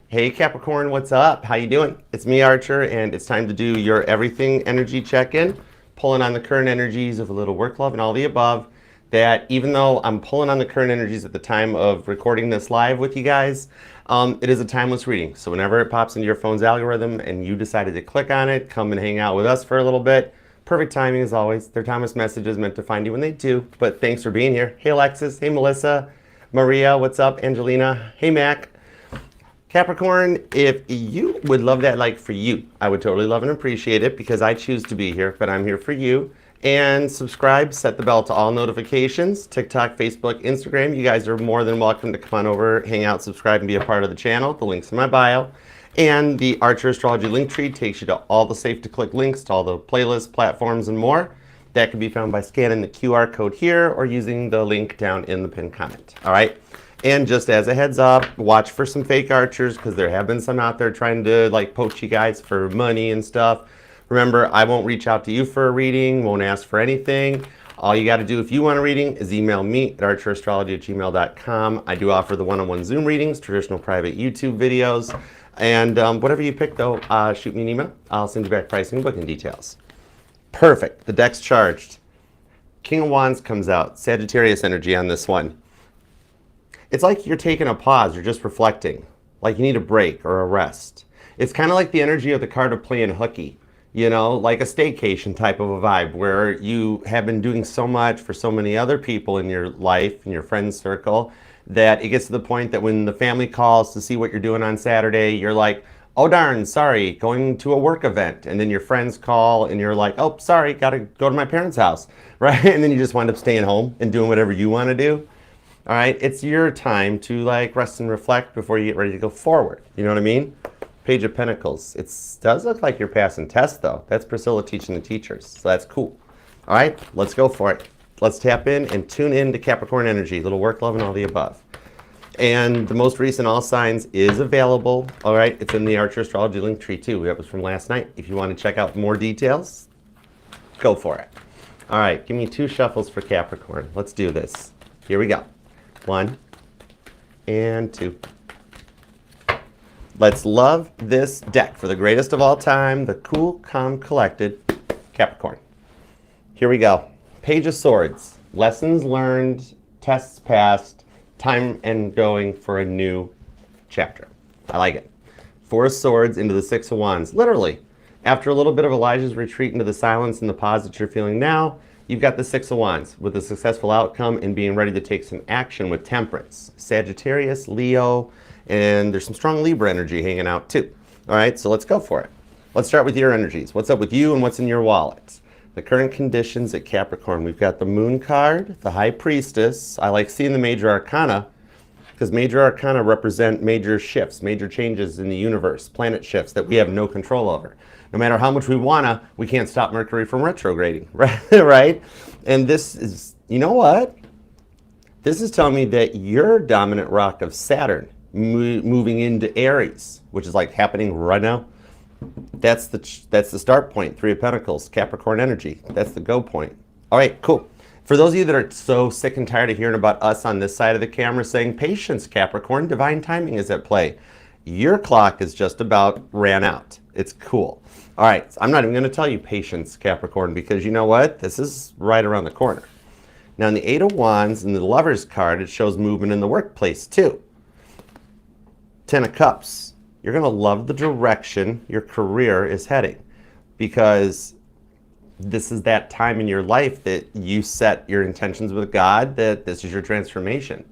Hey Capricorn, what's up? How you doing? It's me, Archer, and it's time to do your everything energy check-in, pulling on the current energies of a little work, love, and all the above. That even though I'm pulling on the current energies at the time of recording this live with you guys, it is a timeless reading. So whenever it pops into your phone's algorithm and you decided to click on it, come and hang out with us for a little bit. Perfect timing as always. They're timeless messages meant to find you when they do. But thanks for being here. Hey Alexis, hey Melissa, Maria, what's up? Angelina, hey Mac. Capricorn, if you would love that like for you, I would totally love and appreciate it because I choose to be here, but I'm here for you. And subscribe, set the bell to all notifications, TikTok, Facebook, Instagram. You guys are more than welcome to come on over, hang out, subscribe, and be a part of the channel. The link's in my bio. And the Archer Astrology link tree takes you to all the safe to click links to all the playlists, platforms, and more. That can be found by scanning the QR code here or using the link down in the pinned comment. All right. And just as a heads up, watch for some fake archers because there have been some out there trying to like poach you guys for money and stuff. Remember, I won't reach out to you for a reading, won't ask for anything. All you got to do if you want a reading is email me at archerastrology@gmail.com. I do offer the one-on-one Zoom readings, traditional private YouTube videos, and whatever you pick though, shoot me an email. I'll send you back pricing and booking details. Perfect. The deck's charged. King of Wands comes out. Sagittarius energy on this one. It's like you're taking a pause, you're just reflecting, like you need a break or a rest. It's kind of like the energy of the card of playing hooky, you know, like a staycation type of a vibe where you have been doing so much for so many other people in your life, in your friends circle, that it gets to the point that when the family calls to see what you're doing on Saturday, you're like, oh darn, sorry, going to a work event. And then your friends call and you're like, oh, sorry, gotta go to my parents' house, right? And then you just wind up staying home and doing whatever you want to do. All right, it's your time to like rest and reflect before you get ready to go forward. You know what I mean? Page of Pentacles. It does look like you're passing tests though. That's Priscilla teaching the teachers, so that's cool. All right, let's go for it. Let's tap in and tune in to Capricorn energy, little work, love, and all the above. And the most recent all signs is available. All right, it's in the Archer Astrology link tree too. That was from last night. If you want to check out more details, go for it. All right, give me 2 shuffles for Capricorn. Let's do this. Here we go. 1 and 2. Let's love this deck for the greatest of all time, the cool, calm, collected Capricorn. Here we go. Page of Swords. Lessons learned, tests passed, time and going for a new chapter. I like it. 4 of Swords into the 6 of Wands. Literally, after a little bit of Elijah's retreat into the silence and the pause that you're feeling now, you've got the 6 of Wands with a successful outcome and being ready to take some action with Temperance. Sagittarius, Leo, and there's some strong Libra energy hanging out too. All right, so let's go for it. Let's start with your energies. What's up with you and what's in your wallet? The current conditions at Capricorn. We've got the Moon card, the High Priestess. I like seeing the Major Arcana because Major Arcana represent major shifts, major changes in the universe, planet shifts that we have no control over. No matter how much we wanna, we can't stop Mercury from retrograding, right? Right? And this is, you know what? This is telling me that your dominant rock of Saturn moving into Aries, which is like happening right now. That's the start point. 3 of Pentacles, Capricorn energy. That's the go point. All right, cool. For those of you that are so sick and tired of hearing about us on this side of the camera saying, patience, Capricorn, divine timing is at play. Your clock is just about ran out. It's cool. All right, so I'm not even going to tell you patience, Capricorn, because you know what? This is right around the corner. Now, in the 8 of Wands and the Lover's card, it shows movement in the workplace, too. 10 of Cups. You're going to love the direction your career is heading because this is that time in your life that you set your intentions with God, that this is your transformation.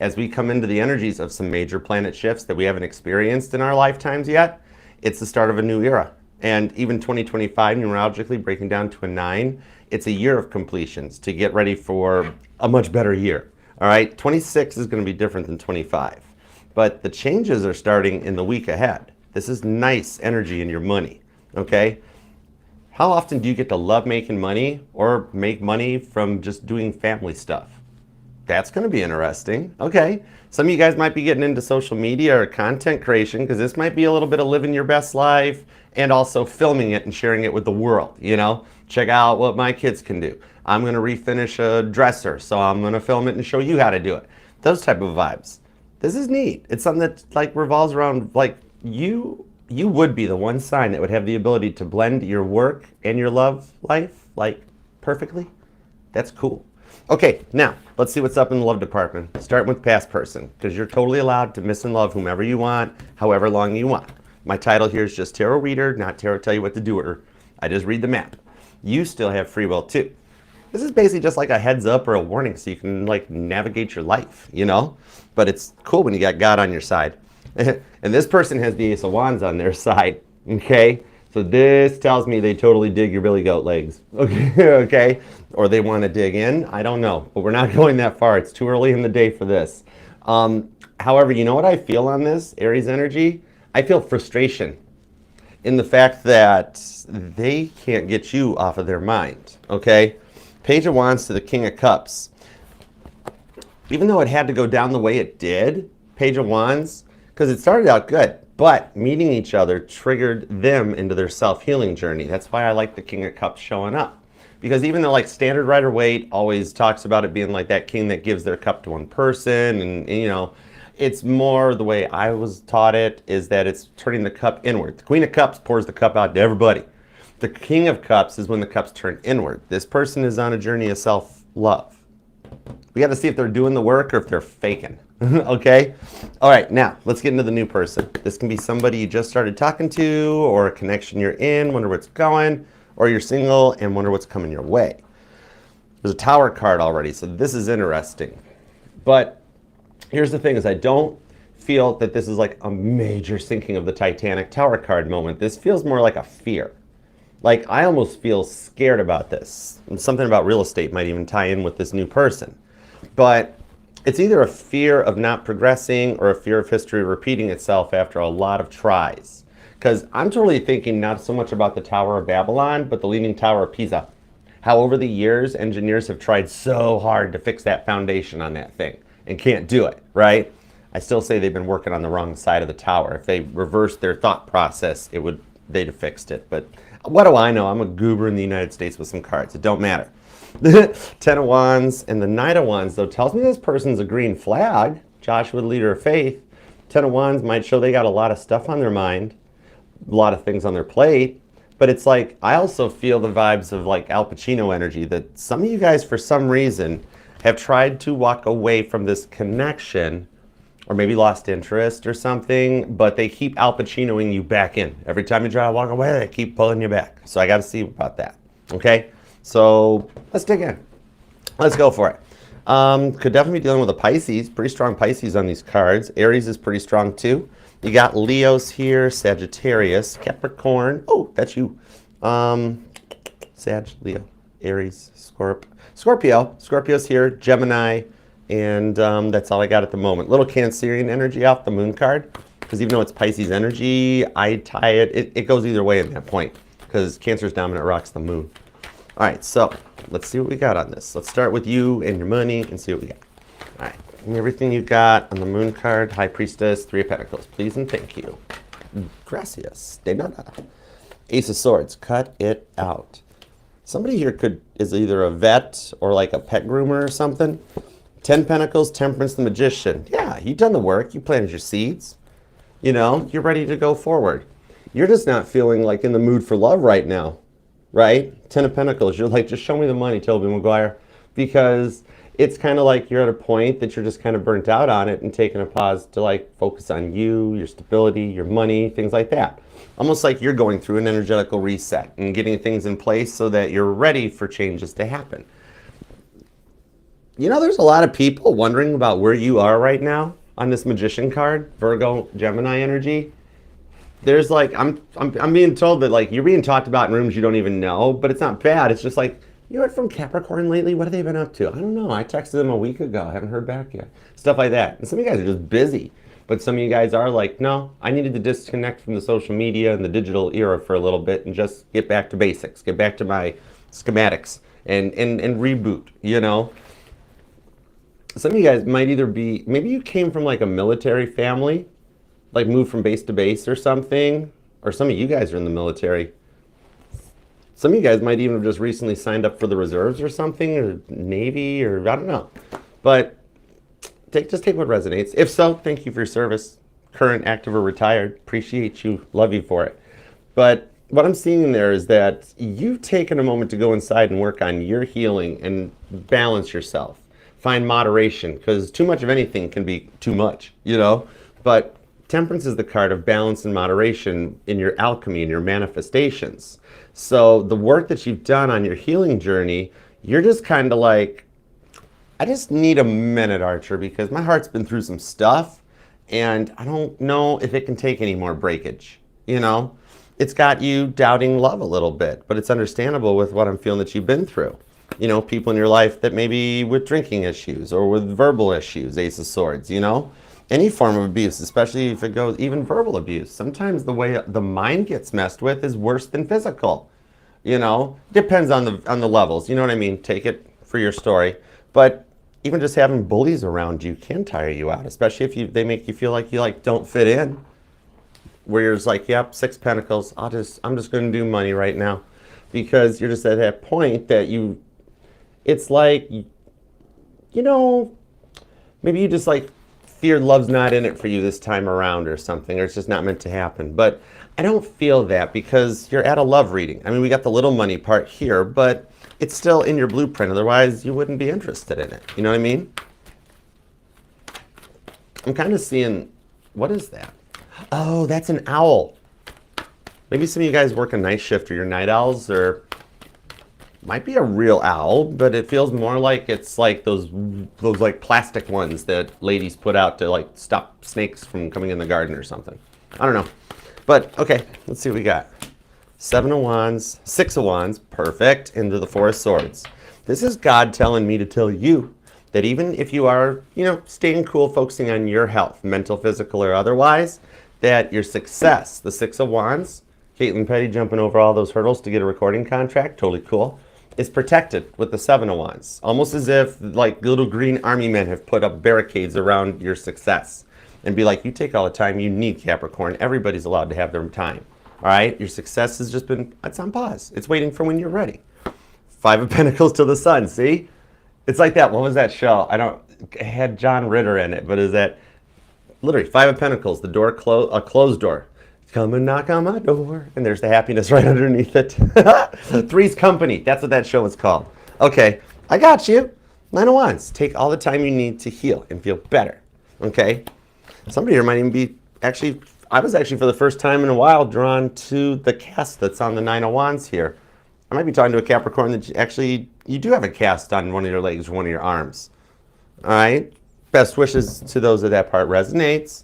As we come into the energies of some major planet shifts that we haven't experienced in our lifetimes yet, it's the start of a new era. And even 2025, numerologically breaking down to a 9, it's a year of completions to get ready for a much better year. All right, 26 is going to be different than 25. But the changes are starting in the week ahead. This is nice energy in your money, okay? How often do you get to love making money or make money from just doing family stuff? That's going to be interesting. Okay, some of you guys might be getting into social media or content creation because this might be a little bit of living your best life and also filming it and sharing it with the world, you know? Check out what my kids can do. I'm going to refinish a dresser, so I'm going to film it and show you how to do it. Those type of vibes. This is neat. It's something that like revolves around like you would be the one sign that would have the ability to blend your work and your love life like perfectly. That's cool. Okay, now let's see what's up in the love department. Start with past person, because you're totally allowed to miss and love whomever you want, however long you want. My title here is just tarot reader, not tarot tell you what to do or I just read the map. You still have free will too. This is basically just like a heads up or a warning so you can like navigate your life, you know? But it's cool when you got God on your side. And this person has the Ace of Wands on their side, okay? So this tells me they totally dig your billy goat legs, okay? Okay? Or they want to dig in, I don't know. But we're not going that far. It's too early in the day for this. However, you know what I feel on this, Aries energy? I feel frustration in the fact that they can't get you off of their mind, okay? Page of Wands to the King of Cups. Even though it had to go down the way it did, Page of Wands, because it started out good, but meeting each other triggered them into their self-healing journey. That's why I like the King of Cups showing up. Because even though like standard Rider-Waite always talks about it being like that king that gives their cup to one person, and you know, it's more the way I was taught it is that it's turning the cup inward. The Queen of Cups pours the cup out to everybody. The King of Cups is when the cups turn inward. This person is on a journey of self-love. We got to see if they're doing the work or if they're faking. Okay? All right, now let's get into the new person. This can be somebody you just started talking to, or a connection you're in, wonder where it's going, or you're single and wonder what's coming your way. There's a Tower card already, so this is interesting. But here's the thing is I don't feel that this is like a major sinking of the Titanic Tower card moment. This feels more like a fear. Like I almost feel scared about this. And something about real estate might even tie in with this new person. But it's either a fear of not progressing or a fear of history repeating itself after a lot of tries. Because I'm totally thinking not so much about the Tower of Babylon, but the Leaning Tower of Pisa. How over the years, engineers have tried so hard to fix that foundation on that thing and can't do it, right? I still say they've been working on the wrong side of the tower. If they reversed their thought process, they'd have fixed it. But what do I know? I'm a goober in the United States with some cards. It don't matter. Ten of Wands and the Knight of Wands, though, tells me this person's a green flag. Joshua, the leader of faith. Ten of Wands might show they got a lot of stuff on their mind, a lot of things on their plate. But it's like, I also feel the vibes of like Al Pacino energy, that some of you guys, for some reason, have tried to walk away from this connection, or maybe lost interest or something, but they keep Al Pacinoing you back in. Every time you try to walk away, they keep pulling you back. So I got to see about that, okay? So let's dig in. Let's go for it. Could definitely be dealing with a Pisces. Pretty strong Pisces on these cards. Aries is pretty strong too. You got Leos here, Sagittarius, Capricorn. Oh, that's you. Sag, Leo, Aries, Scorpio. Scorpio's here, Gemini, and that's all I got at the moment. Little Cancerian energy off the Moon card, because even though it's Pisces energy, I tie it goes either way at that point, because Cancer's dominant rocks the Moon. All right, so let's see what we got on this. Let's start with you and your money and see what we got. All right, and everything you got on the Moon card, High Priestess, Three of Pentacles, please and thank you. Gracias, de nada. Ace of Swords, cut it out. Somebody here is either a vet or like a pet groomer or something. 10 Pentacles, Temperance, the Magician. Yeah, you've done the work. You planted your seeds. You know, you're ready to go forward. You're just not feeling like in the mood for love right now, right? 10 of Pentacles, you're like, just show me the money, Toby Maguire. Because it's kind of like you're at a point that you're just kind of burnt out on it and taking a pause to like focus on you, your stability, your money, things like that. Almost like you're going through an energetical reset and getting things in place so that you're ready for changes to happen. You know, there's a lot of people wondering about where you are right now on this Magician card, Virgo, Gemini energy. There's like, I'm being told that like you're being talked about in rooms you don't even know, but it's not bad. It's just like, you heard from Capricorn lately? What have they been up to? I don't know. I texted them a week ago. I haven't heard back yet. Stuff like that. And some of you guys are just busy. But some of you guys are like, no, I needed to disconnect from the social media and the digital era for a little bit and just get back to basics, get back to my schematics and reboot, you know? Some of you guys might either be, maybe you came from like a military family, like moved from base to base or something, or some of you guys are in the military. Some of you guys might even have just recently signed up for the reserves or something, or Navy, or I don't know. But just take what resonates. If so, thank you for your service. current, active, or retired. Appreciate you, love you for it. But what I'm seeing there is that you've taken a moment to go inside and work on your healing and balance yourself. Find moderation, because too much of anything can be too much, you know? But Temperance is the card of balance and moderation in your alchemy and your manifestations. So the work that you've done on your healing journey, you're just kind of like, I just need a minute, Archer, because my heart's been through some stuff and I don't know if it can take any more breakage, you know? It's got you doubting love a little bit, but it's understandable with what I'm feeling that you've been through. You know, people in your life that maybe with drinking issues or with verbal issues, Ace of Swords, you know? Any form of abuse, especially if it goes even verbal abuse. Sometimes the way the mind gets messed with is worse than physical. You know, depends on the levels. You know what I mean? Take it for your story. But even just having bullies around you can tire you out, especially if they make you feel like you don't fit in. Where you're just like, yep, 6 Pentacles. I'm just going to do money right now, because you're just at that point that it's like, you know, maybe you just like fear love's not in it for you this time around or something, or it's just not meant to happen. But I don't feel that, because you're at a love reading. I mean, we got the little money part here, but it's still in your blueprint. Otherwise, you wouldn't be interested in it. You know what I mean? I'm kind of seeing, what is that? Oh, that's an owl. Maybe some of you guys work a night shift, or you're night owls, or might be a real owl, but it feels more like it's like those like plastic ones that ladies put out to like stop snakes from coming in the garden or something. I don't know. But okay, let's see what we got. 7 of Wands, 6 of Wands, perfect, into the 4 of Swords. This is God telling me to tell you that even if you are, you know, staying cool, focusing on your health, mental, physical, or otherwise, that your success, the 6 of Wands, Caitlin Petty jumping over all those hurdles to get a recording contract, totally cool, is protected with the 7 of Wands. Almost as if like little green army men have put up barricades around your success and be like, you take all the time you need, Capricorn. Everybody's allowed to have their time. All right? Your success has just been, it's on pause. It's waiting for when you're ready. 5 of Pentacles to the Sun, see? It's like that. What was that show? It had John Ritter in it, but is that literally 5 of Pentacles, the door a closed door. Come and knock on my door. And there's the happiness right underneath it. Three's Company. That's what that show was called. Okay, I got you. 9 of Wands. Take all the time you need to heal and feel better. Okay? Somebody here might even be I was actually for the first time in a while drawn to the cast that's on the 9 of Wands here. I might be talking to a Capricorn that you do have a cast on one of your legs or one of your arms. All right? Best wishes to those of that part resonates.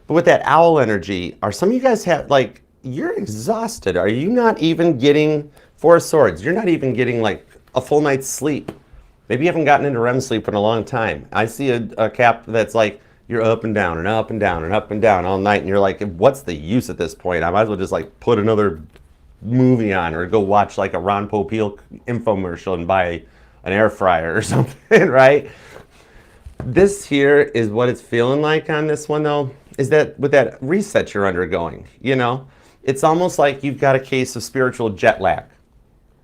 But with that owl energy, are some of you guys you're exhausted. Are you not even getting 4 of Swords? You're not even getting like a full night's sleep. Maybe you haven't gotten into REM sleep in a long time. I see a Cap that's like, you're up and down and up and down and up and down all night. And you're like, what's the use at this point? I might as well just like put another movie on or go watch like a Ron Popeil infomercial and buy an air fryer or something, right? This here is what it's feeling like on this one though. Is that with that reset you're undergoing, you know, it's almost like you've got a case of spiritual jet lag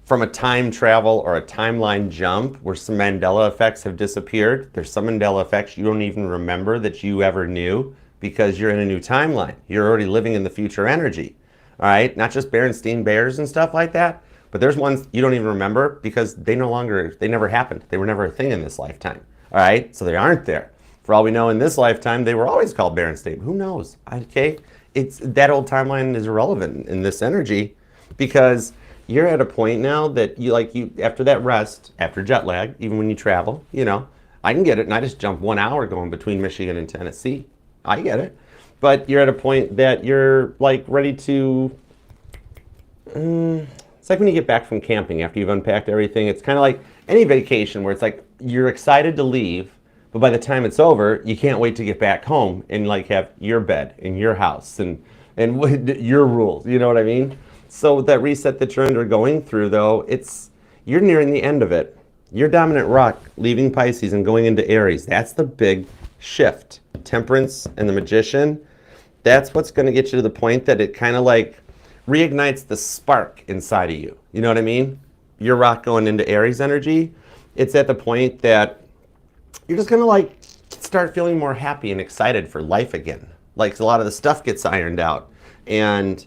from a time travel or a timeline jump where some Mandela effects have disappeared. There's some Mandela effects you don't even remember that you ever knew because you're in a new timeline. You're already living in the future energy, all right? Not just Berenstein Bears and stuff like that, but there's ones you don't even remember because they never happened. They were never a thing in this lifetime, all right? So they aren't there. For all we know, in this lifetime, they were always called Berenstain. Who knows? Okay, that old timeline is irrelevant in this energy because you're at a point now that you after that rest, after jet lag, even when you travel, you know, I can get it, and I just jump 1 hour going between Michigan and Tennessee. I get it, but you're at a point that you're like ready to. It's like when you get back from camping after you've unpacked everything. It's kind of like any vacation where it's like you're excited to leave. But by the time it's over, you can't wait to get back home and like have your bed in your house and your rules. You know what I mean? So that reset that you're undergoing through, though, you're nearing the end of it. Your dominant rock leaving Pisces and going into Aries. That's the big shift. Temperance and the Magician. That's what's going to get you to the point that it kind of like reignites the spark inside of you. You know what I mean? Your rock going into Aries energy. It's at the point that you're just gonna like start feeling more happy and excited for life again. Like a lot of the stuff gets ironed out, and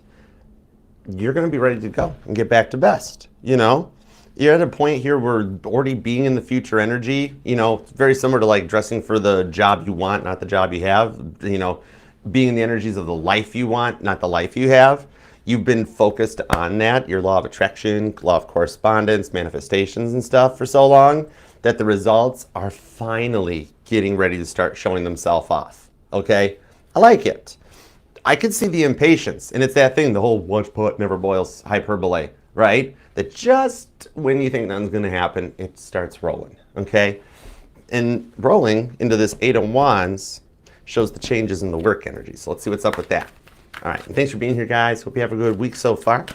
you're going to be ready to go and get back to best. You know, you're at a point here where already being in the future energy, you know, very similar to like dressing for the job you want, not the job you have, you know, being in the energies of the life you want, not the life you have. You've been focused on that, your law of attraction, law of correspondence, manifestations and stuff for so long that the results are finally getting ready to start showing themselves off. Okay? I like it. I could see the impatience, and it's that thing, the whole watch pot never boils hyperbole, right? That just when you think nothing's going to happen, it starts rolling, okay? And rolling into this Eight of Wands shows the changes in the work energy. So let's see what's up with that. All right, and thanks for being here, guys. Hope you have a good week so far.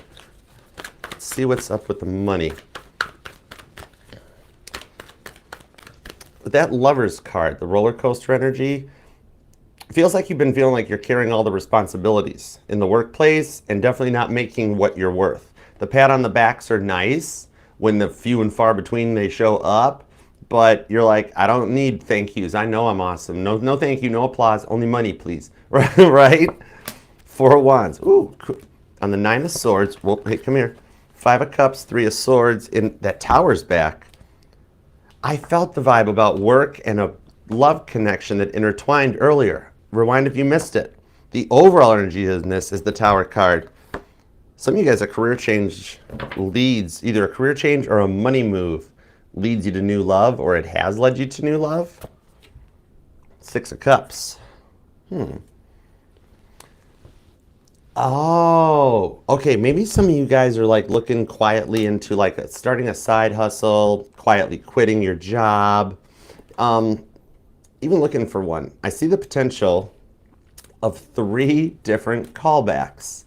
Let's see what's up with the money. With that Lover's card, the roller coaster energy, it feels like you've been feeling like you're carrying all the responsibilities in the workplace and definitely not making what you're worth. The pat on the backs are nice when the few and far between they show up, but you're like, I don't need thank yous. I know I'm awesome. No thank you, no applause, only money, please. Right? Four of Wands. Ooh, on the Nine of Swords. Whoa, hey, come here. Five of Cups, Three of Swords. In that Tower's back. I felt the vibe about work and a love connection that intertwined earlier. Rewind if you missed it. The overall energy in this is the Tower card. Some of you guys, a career change leads, either a career change or a money move leads you to new love, or it has led you to new love. Six of Cups. Oh, okay. Maybe some of you guys are like looking quietly into like starting a side hustle, quietly quitting your job. Even looking for one. I see the potential of 3 different callbacks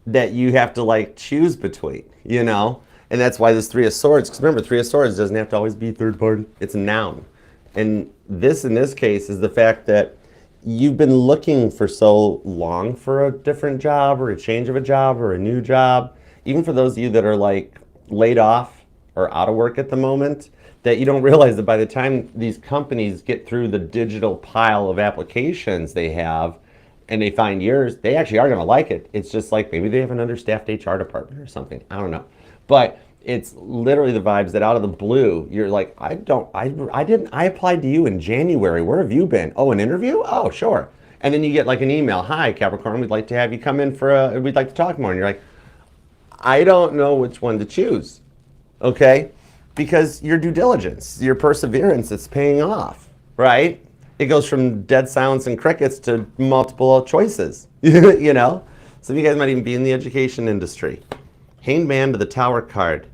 that you have to like choose between, you know? And that's why this Three of Swords, because remember, Three of Swords doesn't have to always be third party. It's a noun. And this, in this case, is the fact that you've been looking for so long for a different job or a change of a job or a new job. Even for those of you that are like laid off or out of work at the moment, that you don't realize that by the time these companies get through the digital pile of applications they have and they find yours, they actually are going to like it. It's just like maybe they have an understaffed HR department or something. I don't know. But it's literally the vibes that out of the blue, you're like, I applied to you in January. Where have you been? Oh, an interview? Oh, sure. And then you get like an email. Hi, Capricorn, we'd like to have you come in for we'd like to talk more. And you're like, I don't know which one to choose. Okay? Because your due diligence, your perseverance, it's paying off, right? It goes from dead silence and crickets to multiple choices, you know? Some of you guys might even be in the education industry. Hanged Man to the Tower card.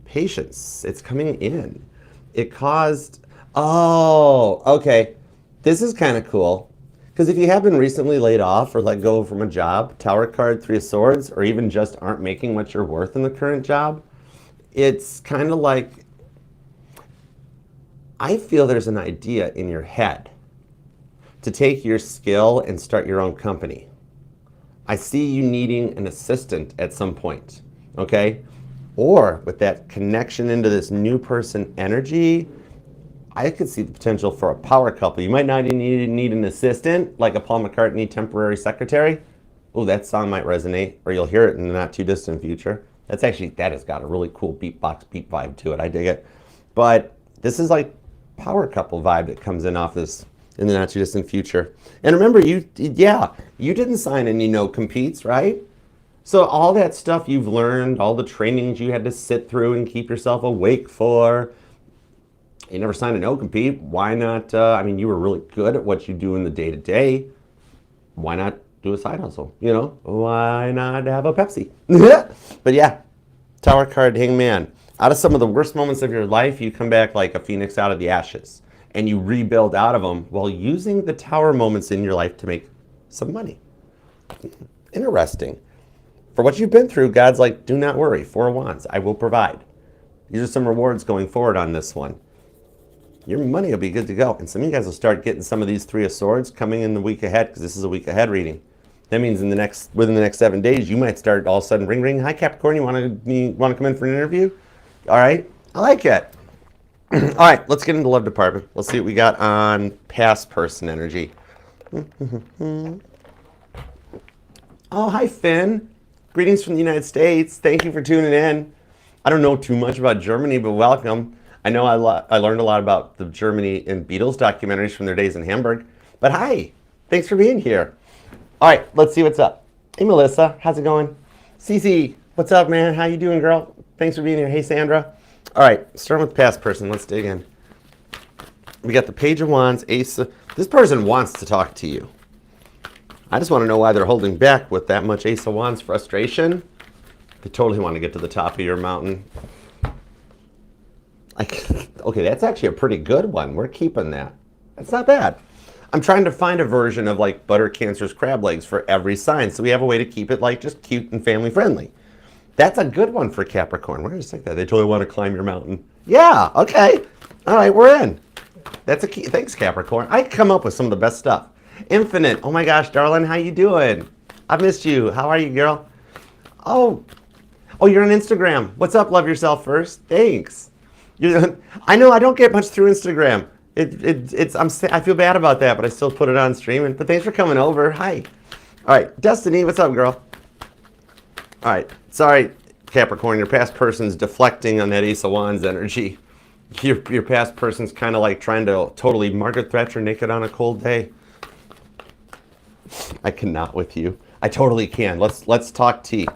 Patience, it's coming in. It caused, oh, okay. This is kind of cool. Because if you have been recently laid off or let go from a job, Tower card, Three of Swords, or even just aren't making what you're worth in the current job, it's kind of like, I feel there's an idea in your head to take your skill and start your own company. I see you needing an assistant at some point, okay? Or with that connection into this new person energy, I could see the potential for a power couple. You might not need an assistant, like a Paul McCartney temporary secretary. Oh, that song might resonate, or you'll hear it in the not too distant future. That has got a really cool beatbox beat vibe to it. I dig it. But this is like power couple vibe that comes in off this in the not too distant future. And remember, you didn't sign any no competes, right? So all that stuff you've learned, all the trainings you had to sit through and keep yourself awake for, you never signed a no compete. Why not? I mean, you were really good at what you do in the day to day. Why not do a side hustle? You know, why not have a Pepsi? But yeah, Tower card, Hangman. Out of some of the worst moments of your life, you come back like a phoenix out of the ashes, and you rebuild out of them while using the Tower moments in your life to make some money. Interesting. For what you've been through, God's like, do not worry. Four of Wands, I will provide. These are some rewards going forward on this one. Your money will be good to go. And some of you guys will start getting some of these Three of Swords coming in the week ahead, because this is a week ahead reading. That means within the next 7 days, you might start all of a sudden ring. Hi, Capricorn, you want to come in for an interview? All right, I like it. All right, let's get into the love department. Let's see what we got on past person energy. Oh, hi, Finn. Greetings from the United States. Thank you for tuning in. I don't know too much about Germany, but welcome. I know I learned a lot about the Germany and Beatles documentaries from their days in Hamburg. But hi, thanks for being here. All right, let's see what's up. Hey, Melissa, how's it going? Cece, what's up, man? How you doing, girl? Thanks for being here. Hey, Sandra. All right, starting with past person. Let's dig in. We got the Page of Wands, Ace. This person wants to talk to you. I just want to know why they're holding back with that much Ace of Wands frustration. They totally want to get to the top of your mountain. Okay, that's actually a pretty good one. We're keeping that. That's not bad. I'm trying to find a version of like butter cancer's crab legs for every sign, so we have a way to keep it like just cute and family friendly. That's a good one for Capricorn. We're just like that. They totally want to climb your mountain. Yeah, okay. All right, we're in. That's a key. Thanks, Capricorn. I come up with some of the best stuff. Infinite. Oh my gosh, darling, how you doing? I've missed you. How are you, girl? Oh, you're on Instagram. What's up? Love yourself first. Thanks. I know I don't get much through Instagram. I feel bad about that, but I still put it on streaming. But thanks for coming over. Hi. All right, Destiny, what's up, girl? All right, sorry, Capricorn, your past person's deflecting on that Ace of Wands energy. Your past person's kind of like trying to totally Margaret Thatcher naked on a cold day. I cannot with you. I totally can. Let's talk tea.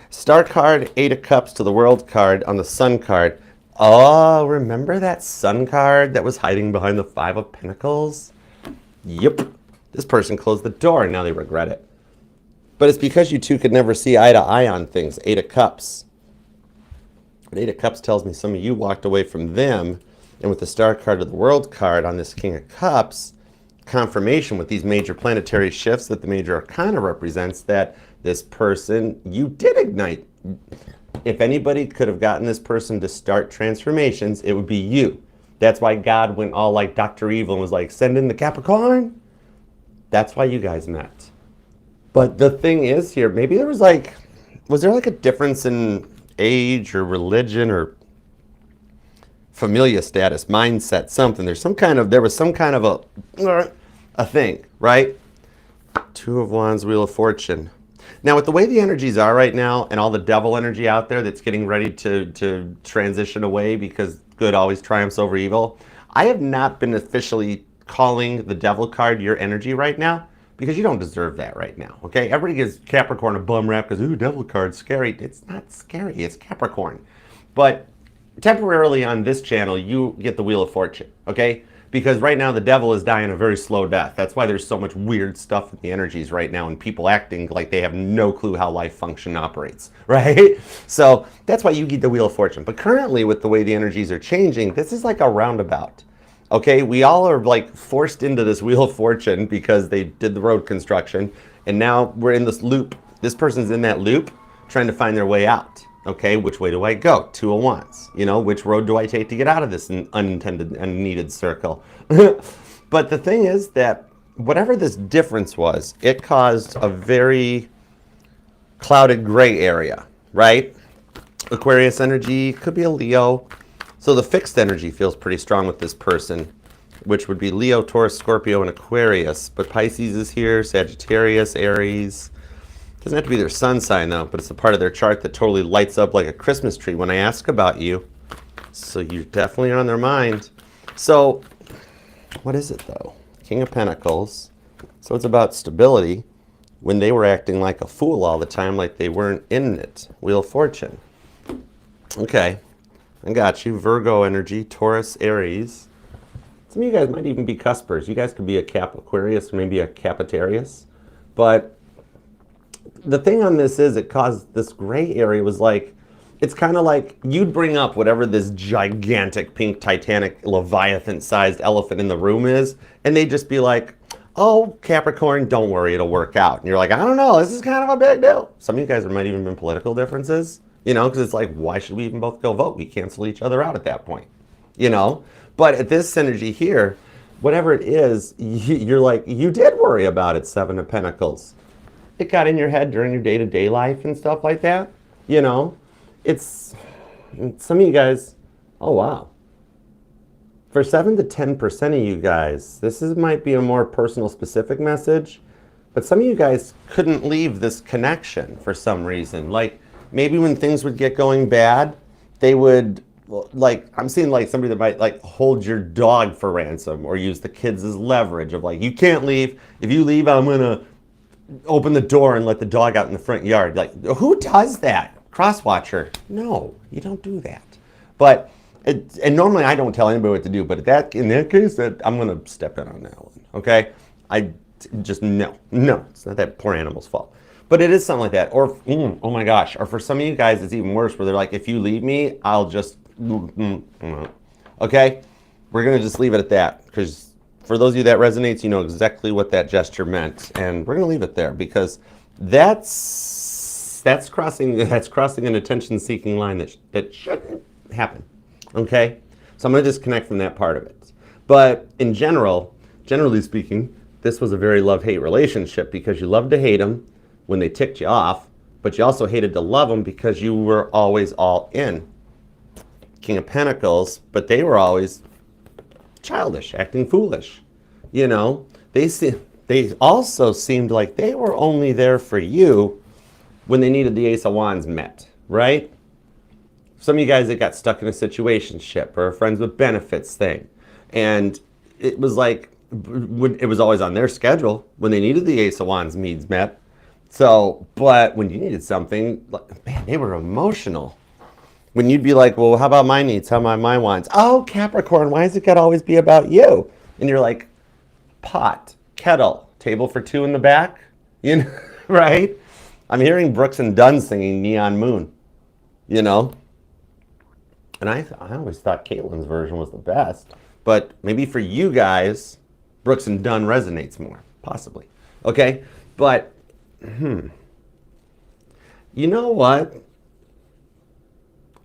Star card, 8 of Cups to the World card on the Sun card. Oh, remember that Sun card that was hiding behind the 5 of Pentacles? Yep. This person closed the door and now they regret it. But it's because you two could never see eye to eye on things. 8 of Cups. But 8 of Cups tells me some of you walked away from them. And with the Star card of the World card on this King of Cups, confirmation with these major planetary shifts that the major arcana represents that this person, you did ignite. If anybody could have gotten this person to start transformations, it would be you. That's why God went all like Dr. Evil and was like, send in the Capricorn. That's why you guys met. But the thing is here, maybe there was there like a difference in age or religion or familial status, mindset, something. There was some kind of a thing, right? 2 of Wands, Wheel of Fortune. Now, with the way the energies are right now and all the devil energy out there that's getting ready to transition away because good always triumphs over evil, I have not been officially calling the devil card your energy right now because you don't deserve that right now, okay? Everybody gives Capricorn a bum rap because, ooh, devil card's scary. It's not scary, it's Capricorn. But temporarily on this channel, you get the Wheel of Fortune, okay? Because right now the devil is dying a very slow death. That's why there's so much weird stuff in the energies right now and people acting like they have no clue how life function operates, right? So that's why you get the Wheel of Fortune. But currently with the way the energies are changing, this is like a roundabout, okay? We all are like forced into this Wheel of Fortune because they did the road construction and now we're in this loop. This person's in that loop trying to find their way out. Okay, which way do I go? 2 of Wands. You know, which road do I take to get out of this unintended, unneeded circle? But the thing is that whatever this difference was, it caused a very clouded gray area, right? Aquarius energy could be a Leo. So the fixed energy feels pretty strong with this person, which would be Leo, Taurus, Scorpio, and Aquarius. But Pisces is here, Sagittarius, Aries. Doesn't have to be their sun sign though, but it's the part of their chart that totally lights up like a Christmas tree when I ask about you. So you definitely are on their mind. So what is it though? King of Pentacles. So it's about stability when they were acting like a fool all the time, like they weren't in it. Wheel of Fortune. Okay, I got you. Virgo energy, Taurus, Aries. Some of you guys might even be cuspers. You guys could be a Cap Aquarius, maybe a Capitarius. But the thing on this is it caused this gray area was like, it's kind of like you'd bring up whatever this gigantic pink Titanic Leviathan-sized elephant in the room is, and they'd just be like, oh, Capricorn, don't worry, it'll work out. And you're like, I don't know, this is kind of a big deal. Some of you guys might even been political differences, you know, because it's like, why should we even both go vote? We cancel each other out at that point, you know? But at this synergy here, whatever it is, you're like, you did worry about it, 7 of Pentacles. It got in your head during your day-to-day life and stuff like that, you know? It's some of you guys, oh wow. For 7 to 10% of you guys, might be a more personal specific message, but some of you guys couldn't leave this connection for some reason. Like maybe when things would get going bad, they would, like, I'm seeing like somebody that might like hold your dog for ransom or use the kids as leverage of like, you can't leave. If you leave, I'm gonna open the door and let the dog out in the front yard. Like, who does that? Crosswatcher. No, you don't do that. But and normally I don't tell anybody what to do, but in that case, I'm gonna step in on that one. Okay, I just no, it's not that poor animal's fault, but it is something like that. Or oh my gosh, or for some of you guys, it's even worse, where they're like, if you leave me, I'll just okay. We're gonna just leave it at that, because for those of you that resonates, you know exactly what that gesture meant, and we're gonna leave it there because that's crossing an attention-seeking line that shouldn't happen. Okay, so I'm going to disconnect from that part of it. But in generally speaking, this was a very love-hate relationship, because you loved to hate them when they ticked you off, but you also hated to love them because you were always all in. King of Pentacles, but they were always childish, acting foolish. You know, they also seemed like they were only there for you when they needed the Ace of Wands met, right? Some of you guys that got stuck in a situationship or a friends with benefits thing, and it was like, it was always on their schedule when they needed the Ace of Wands needs met. So, but when you needed something, man, they were emotional. When you'd be like, well, how about my needs? How about my wants? Oh, Capricorn, why does it gotta always be about you? And you're like, pot, kettle, table for two in the back, you know, right? I'm hearing Brooks and Dunn singing Neon Moon, you know? And I always thought Caitlin's version was the best. But maybe for you guys, Brooks and Dunn resonates more, possibly. Okay? But, you know what?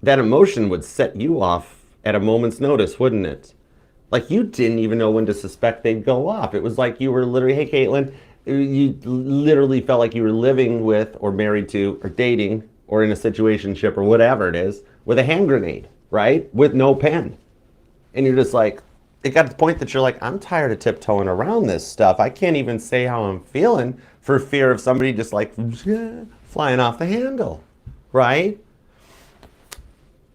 That emotion would set you off at a moment's notice, wouldn't it? Like you didn't even know when to suspect they'd go off. It was like you were literally, hey, Caitlin, you literally felt like you were living with or married to or dating or in a situationship or whatever it is with a hand grenade. Right? With no pen. And you're just like, it got to the point that you're like, I'm tired of tiptoeing around this stuff. I can't even say how I'm feeling for fear of somebody just like flying off the handle. Right?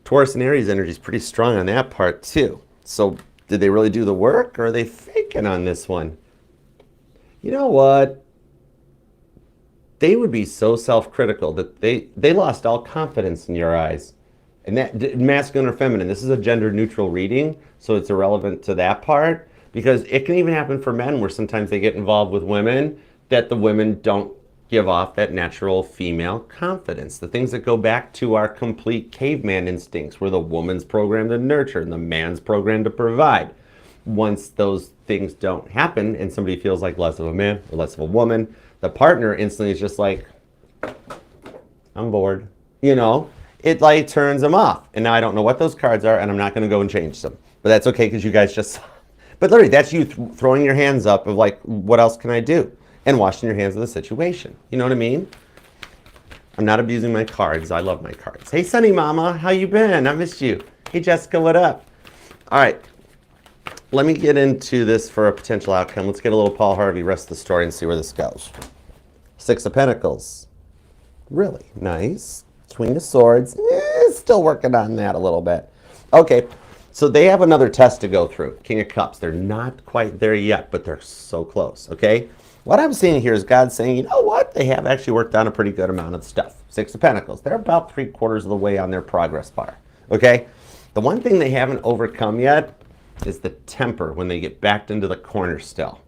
Taurus and Aries energy is pretty strong on that part too. So did they really do the work, or are they faking on this one? You know what? They would be so self-critical that they lost all confidence in your eyes. And that, masculine or feminine, this is a gender neutral reading, so it's irrelevant to that part, because it can even happen for men where sometimes they get involved with women that the women don't give off that natural female confidence. The things that go back to our complete caveman instincts, where the woman's programmed to nurture and the man's programmed to provide. Once those things don't happen and somebody feels like less of a man or less of a woman, the partner instantly is just like, I'm bored, you know? It like turns them off. And now I don't know what those cards are, and I'm not going to go and change them. But that's okay, because you guys just... But literally, that's you throwing your hands up of like, what else can I do? And washing your hands of the situation. You know what I mean? I'm not abusing my cards. I love my cards. Hey, Sunny Mama, how you been? I missed you. Hey, Jessica, what up? All right. Let me get into this for a potential outcome. Let's get a little Paul Harvey, rest of the story, and see where this goes. Six of Pentacles. Really nice. Queen of Swords, still working on that a little bit. Okay, so they have another test to go through. King of Cups, they're not quite there yet, but they're so close, okay? What I'm seeing here is God saying, you know what? They have actually worked on a pretty good amount of stuff. Six of Pentacles, they're about 3/4 of the way on their progress bar, okay? The one thing they haven't overcome yet is the temper when they get backed into the corner still,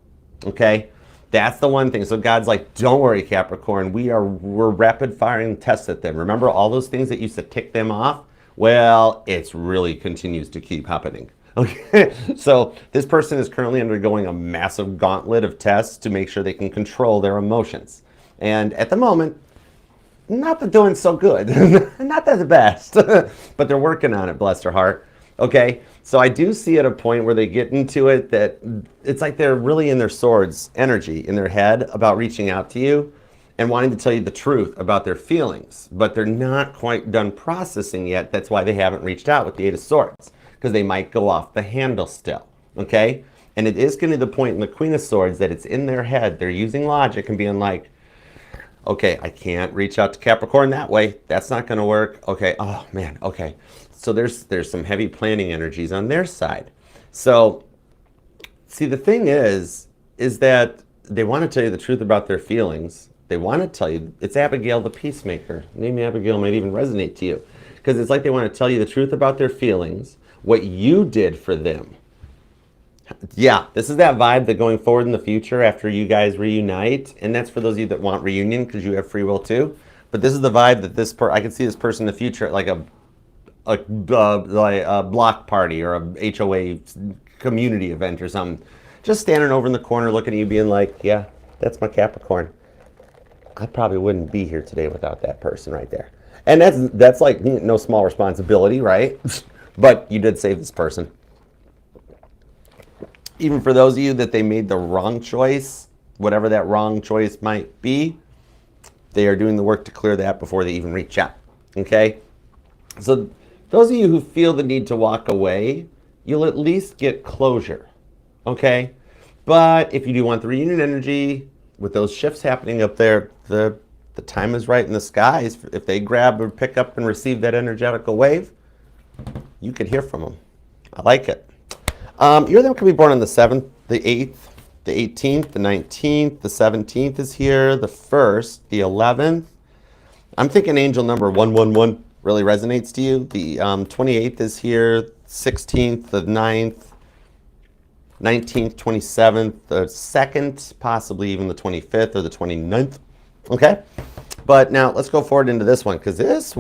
okay? That's the one thing. So God's like, don't worry, Capricorn. We're rapid firing tests at them. Remember all those things that used to tick them off? Well, it's really continues to keep happening. Okay, so this person is currently undergoing a massive gauntlet of tests to make sure they can control their emotions. And at the moment, not that doing so good, not that the best, but they're working on it, bless their heart. Okay, so I do see at a point where they get into it that it's like they're really in their swords energy in their head about reaching out to you and wanting to tell you the truth about their feelings, but they're not quite done processing yet. That's why they haven't reached out with the Eight of Swords, because they might go off the handle still, okay? And it is getting to the point in the Queen of Swords that it's in their head. They're using logic and being like, okay, I can't reach out to Capricorn that way. That's not going to work. Okay, oh man, okay. So there's some heavy planning energies on their side. So, see, the thing is that they want to tell you the truth about their feelings. They want to tell you, it's Abigail the Peacemaker. Name Abigail might even resonate to you. Because it's like they want to tell you the truth about their feelings, what you did for them. Yeah, this is that vibe that going forward in the future after you guys reunite, and that's for those of you that want reunion because you have free will too. But this is the vibe that I can see this person in the future at like a block party or a HOA community event or something. Just standing over in the corner looking at you being like, yeah, that's my Capricorn. I probably wouldn't be here today without that person right there. And that's like no small responsibility, right? But you did save this person. Even for those of you that they made the wrong choice, whatever that wrong choice might be, they are doing the work to clear that before they even reach out, okay? So those of you who feel the need to walk away, you'll at least get closure, okay? But if you do want the reunion energy, with those shifts happening up there, the time is right in the skies. If they grab or pick up and receive that energetical wave, you could hear from them. I like it. You're them could be born on the 7th, the 8th, the 18th, the 19th, the 17th is here, the 1st, the 11th. I'm thinking angel number 111 really resonates to you. The 28th is here, 16th, the 9th, 19th, 27th, the 2nd, possibly even the 25th or the 29th. Okay? But now let's go forward into this one because this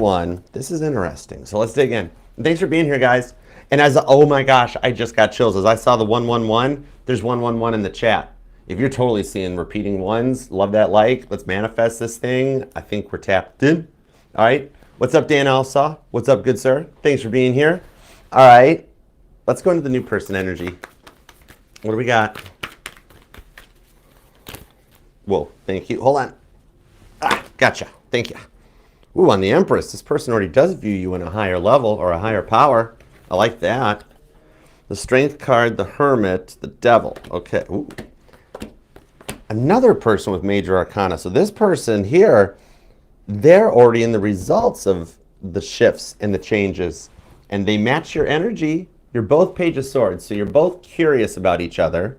is interesting. So let's dig in. Thanks for being here, guys. And oh my gosh, I just got chills. As I saw the 111, there's 111 in the chat. If you're totally seeing repeating ones, love that like. Let's manifest this thing. I think we're tapped in. All right. What's up, Dan Alsaw? What's up, good sir? Thanks for being here. All right. Let's go into the new person energy. What do we got? Whoa, thank you. Hold on. Gotcha. Thank you. Ooh, on the Empress, this person already does view you in a higher level or a higher power. I like that. The Strength card, the Hermit, the Devil. Okay. Ooh. Another person with major arcana. So this person here, they're already in the results of the shifts and the changes. And they match your energy. You're both Page of Swords. So you're both curious about each other.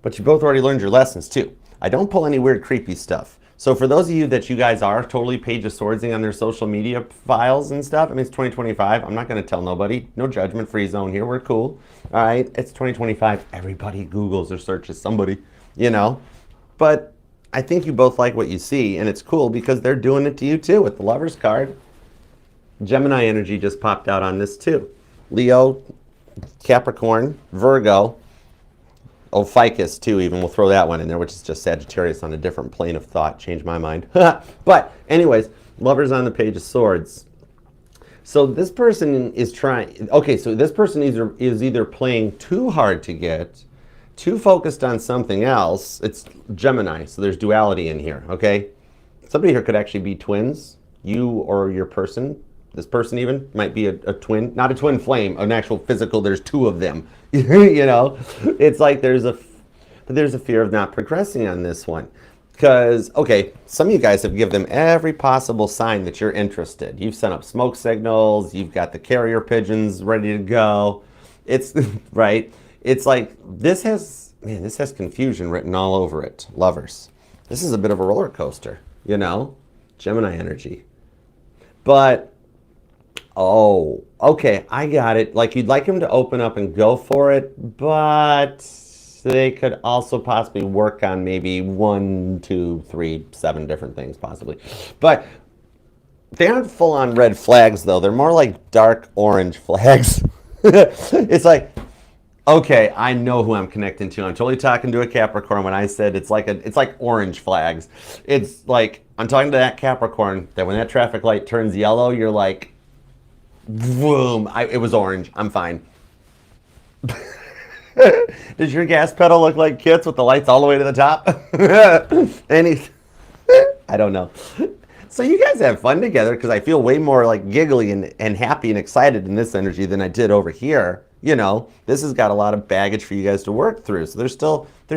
But you both already learned your lessons too. I don't pull any weird, creepy stuff. So for those of you that you guys are totally Page of Swordsing on their social media files and stuff, I mean, it's 2025. I'm not going to tell nobody. No judgment free zone here. We're cool. All right. It's 2025. Everybody Googles or searches somebody, you know. But I think you both like what you see. And it's cool because they're doing it to you too with the Lovers card. Gemini energy just popped out on this too. Leo, Capricorn, Virgo. Oh, Ficus too, even. We'll throw that one in there, which is just Sagittarius on a different plane of thought. Changed my mind. But anyways, Lovers on the Page of Swords. So this person is trying, okay, so this person is either playing too hard to get, too focused on something else. It's Gemini, so there's duality in here, okay? Somebody here could actually be twins, you or your person. This person even might be a twin, not a twin flame, an actual physical, there's two of them. You know, it's like there's a fear of not progressing on this one. Because, okay, some of you guys have given them every possible sign that you're interested. You've sent up smoke signals, you've got the carrier pigeons ready to go. It's, right? It's like, this has confusion written all over it. Lovers. This is a bit of a roller coaster, you know? Gemini energy. But, oh, okay, I got it. Like, you'd like him to open up and go for it, but they could also possibly work on maybe 1, 2, 3, 7 different things, possibly. But they aren't full-on red flags, though. They're more like dark orange flags. It's like, okay, I know who I'm connecting to. I'm totally talking to a Capricorn when I said it's like orange flags. It's like, I'm talking to that Capricorn that when that traffic light turns yellow, you're like, boom, it was orange. I'm fine. Does your gas pedal look like Kit's with the lights all the way to the top? I don't know. So you guys have fun together because I feel way more like giggly and happy and excited in this energy than I did over here. You know, this has got a lot of baggage for you guys to work through. So there's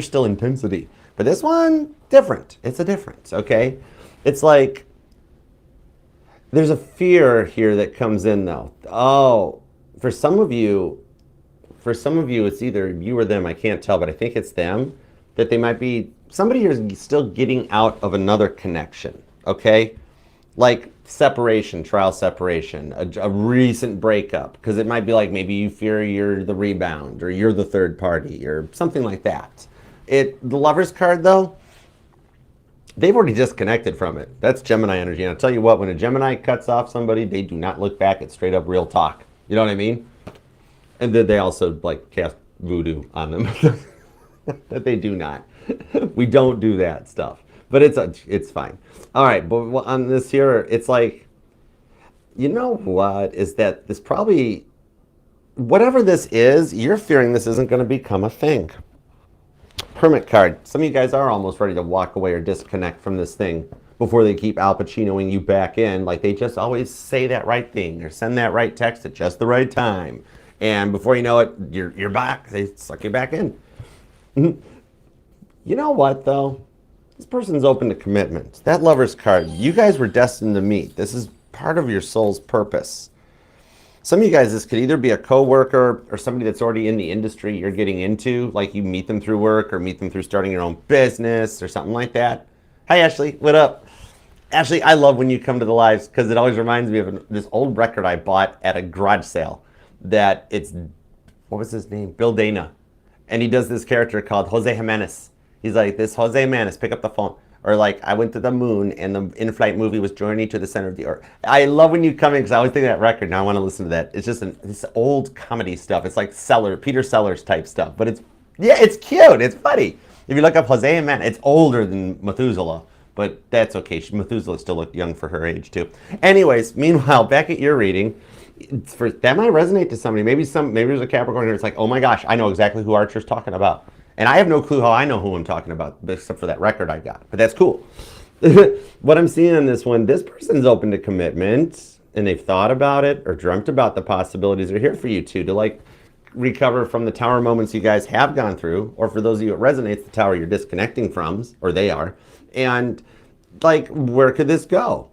still intensity. But this one, different. It's a difference, okay? It's like there's a fear here that comes in though. Oh, for some of you, it's either you or them. I can't tell, but I think it's them. That they might be, somebody here is still getting out of another connection, okay? Like separation, trial separation, a recent breakup. Because it might be like maybe you fear you're the rebound or you're the third party or something like that. The Lover's card though, they've already disconnected from it. That's Gemini energy. And I'll tell you what, when a Gemini cuts off somebody, they do not look back. It's straight up real talk. You know what I mean? And then they also like cast voodoo on them. That they do not. We don't do that stuff. But it's fine. All right, but on this here, it's like, you know what? Is that this probably, whatever this is, you're fearing this isn't going to become a thing. Hermit card. Some of you guys are almost ready to walk away or disconnect from this thing before they keep Al Pacinoing you back in. Like they just always say that right thing or send that right text at just the right time. And before you know it, you're back. They suck you back in. You know what, though? This person's open to commitment. That Lover's card, you guys were destined to meet. This is part of your soul's purpose. Some of you guys, this could either be a coworker or somebody that's already in the industry you're getting into, like you meet them through work or meet them through starting your own business or something like that. Hi, Ashley. What up? Ashley, I love when you come to the lives because it always reminds me of this old record I bought at a garage sale that what was his name? Bill Dana. And he does this character called Jose Jimenez. He's like, this Jose Jimenez, pick up the phone. Or like, I went to the moon and the in-flight movie was Journey to the Center of the Earth. I love when you come in because I always think of that record and I want to listen to that. It's just this old comedy stuff. It's like Peter Sellers type stuff. But it's cute. It's funny. If you look up Jose Jimenez, it's older than Methuselah. But that's okay. Methuselah still looked young for her age too. Anyways, meanwhile, back at your reading, that might resonate to somebody. Maybe there's a Capricorn here. It's like, oh my gosh, I know exactly who Archer's talking about. And I have no clue how I know who I'm talking about, except for that record I got. But that's cool. What I'm seeing on this one, this person's open to commitment, and they've thought about it or dreamt about the possibilities. They're here for you too, to like recover from the tower moments you guys have gone through, or for those of you it resonates, the tower you're disconnecting from, or they are. And like, where could this go?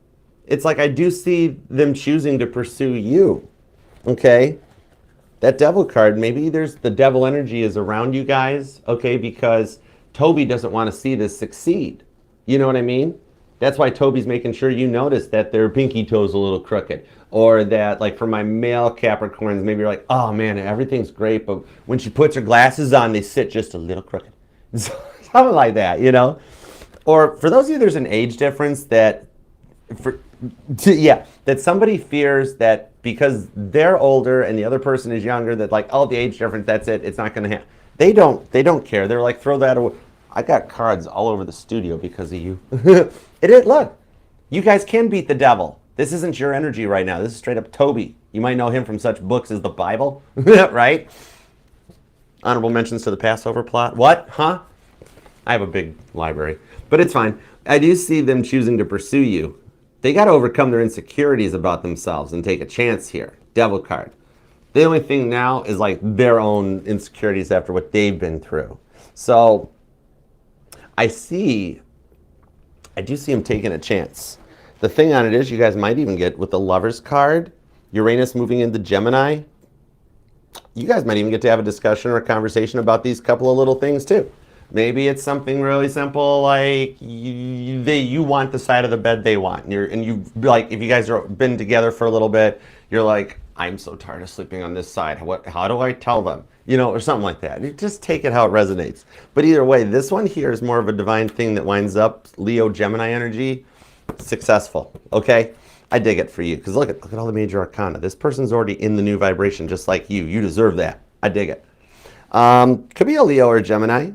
It's like I do see them choosing to pursue you. Okay? That Devil card, maybe the devil energy is around you guys, okay, because Toby doesn't want to see this succeed. You know what I mean? That's why Toby's making sure you notice that their pinky toe's a little crooked. Or that, like for my male Capricorns, maybe you're like, oh man, everything's great, but when she puts her glasses on, they sit just a little crooked. Something like that, you know? Or for those of you, there's an age difference that somebody fears that because they're older and the other person is younger, that like, oh, the age difference, that's it, it's not going to happen. They don't care. They're like, throw that away. I got cards all over the studio because of you. Look, you guys can beat the devil. This isn't your energy right now. This is straight up Toby. You might know him from such books as the Bible, right? Honorable mentions to the Passover plot. What? Huh? I have a big library, but it's fine. I do see them choosing to pursue you. They got to overcome their insecurities about themselves and take a chance here. Devil card. The only thing now is like their own insecurities after what they've been through. So I do see them taking a chance. The thing on it is you guys might even get with the Lover's card, Uranus moving into Gemini, you guys might even get to have a discussion or a conversation about these couple of little things too. Maybe it's something really simple like you want the side of the bed they want. And you like, if you guys have been together for a little bit, you're like, I'm so tired of sleeping on this side. How do I tell them? You know, or something like that. You just take it how it resonates. But either way, this one here is more of a divine thing that winds up Leo Gemini energy successful. Okay? I dig it for you. Because look at all the major arcana. This person's already in the new vibration just like you. You deserve that. I dig it. Could be a Leo or Gemini.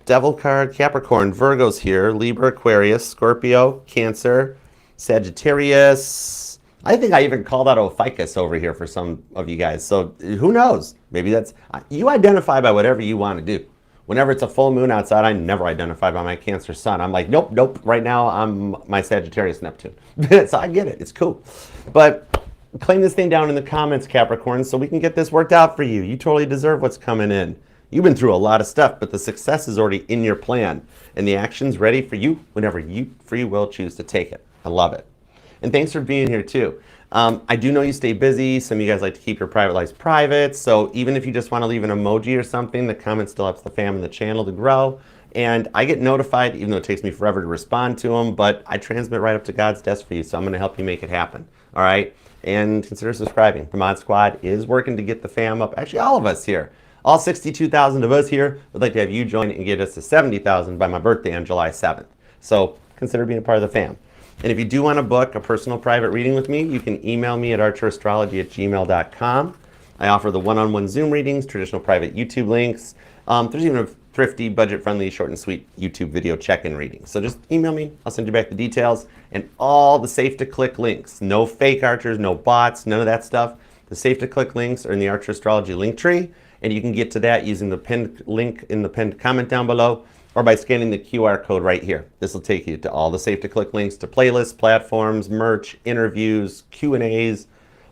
Devil card, Capricorn, Virgo's here, Libra, Aquarius, Scorpio, Cancer, Sagittarius. I think I even called out Ophiuchus over here for some of you guys. So who knows? Maybe that's, you identify by whatever you want to do. Whenever it's a full moon outside, I never identify by my Cancer sun. I'm like, nope, nope. Right now, I'm my Sagittarius Neptune. So I get it. It's cool. But claim this thing down in the comments, Capricorn, so we can get this worked out for you. You totally deserve what's coming in. You've been through a lot of stuff, but the success is already in your plan, and the action's ready for you whenever you free will choose to take it. I love it. And thanks for being here, too. I do know you stay busy. Some of you guys like to keep your private lives private, so even if you just want to leave an emoji or something, the comment still helps the fam and the channel to grow. And I get notified, even though it takes me forever to respond to them, but I transmit right up to God's desk for you, so I'm going to help you make it happen. All right? And consider subscribing. The Mod Squad is working to get the fam up. Actually, all of us here. All 62,000 of us here would like to have you join and get us to 70,000 by my birthday on July 7th. So consider being a part of the fam. And if you do want to book a personal private reading with me, you can email me at archerastrology@gmail.com. I offer the one-on-one Zoom readings, traditional private YouTube links. There's even a thrifty, budget-friendly, short and sweet YouTube video check-in reading. So just email me. I'll send you back the details and all the safe-to-click links. No fake archers, no bots, none of that stuff. The safe-to-click links are in the Archer Astrology link tree, and you can get to that using the pinned link in the pinned comment down below, or by scanning the QR code right here. This will take you to all the safe-to-click links to playlists, platforms, merch, interviews, Q&As.